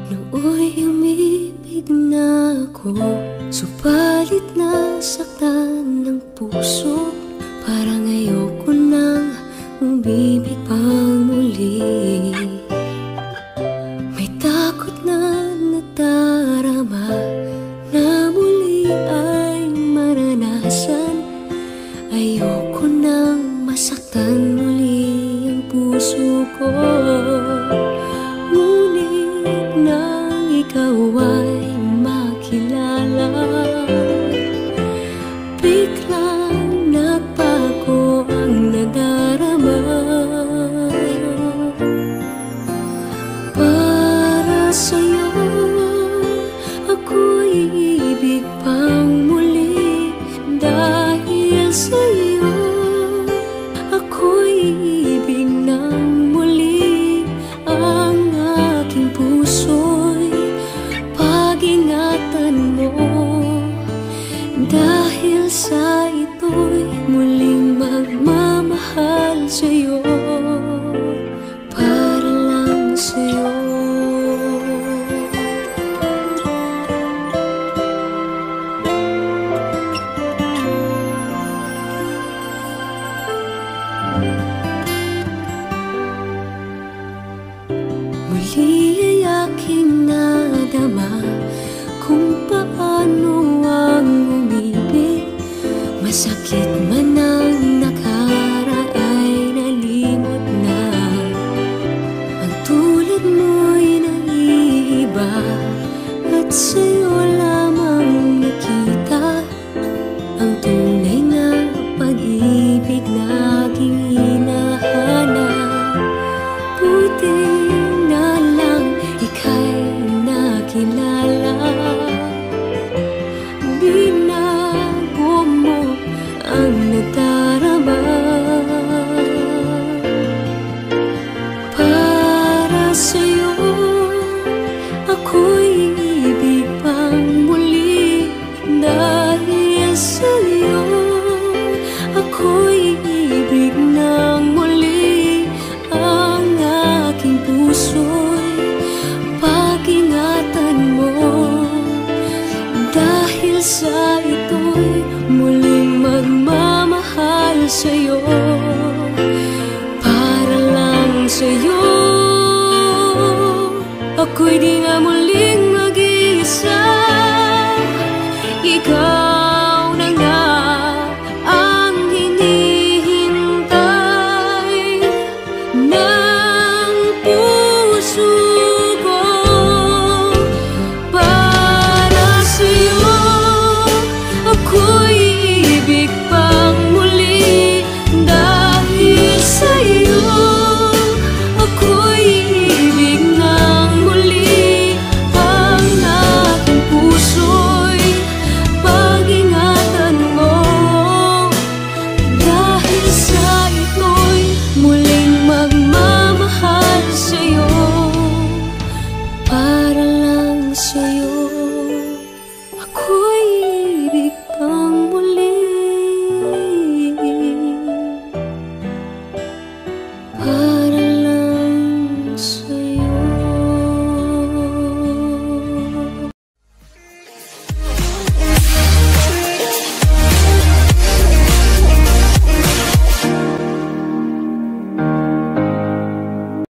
Nooy umibig na ako, subalit nasaktan ng puso. Parang ayoko nang umibig pang muli. May takot na nadarama na muli ay maranasan. Ayoko nang masaktan muli ang puso ko. Ngunit nang ikaw ay makilala, biglang nagbago ang nadarama. Para sa'yo ako'y ibig pang muli. Dahil sa'yo ako'y ibig ng muli. Ang aking puso'y pag-ingatan mo. Dahil sa ito'y muling magmamahal sa'yo, para lang sa'yo. Muli ay aking nadama kung paano ang umibig. Masakit man ang nakaraan ay nalimot na. Ang tulad mo'y naiiba at sa'yo lamang nakita ang tunay na pag-ibig na aking hinahanap. Buti na lang ika'y nakilala. Binago mo ang nadarama. Para sa'yo ako'y ibig pang muli. Dahil sa'yo ako'y ibig ng muli. Ang aking puso'y pag-ingatan mo. Dahil sa ito'y muling magmamahal sa'yo, para lang sa'yo. Ako'y di nga muling mag-iisa. Ikaw na nga ang hinihintay ng puso ko. Para sa'yo ako'y ibig pang muli. Dahil sa'yo ako'y ibig ng muli. Ang aking puso'y pag-ingatan mo. Dahil sa ito'y muling magmamahal sa'yo, para lang sa'yo.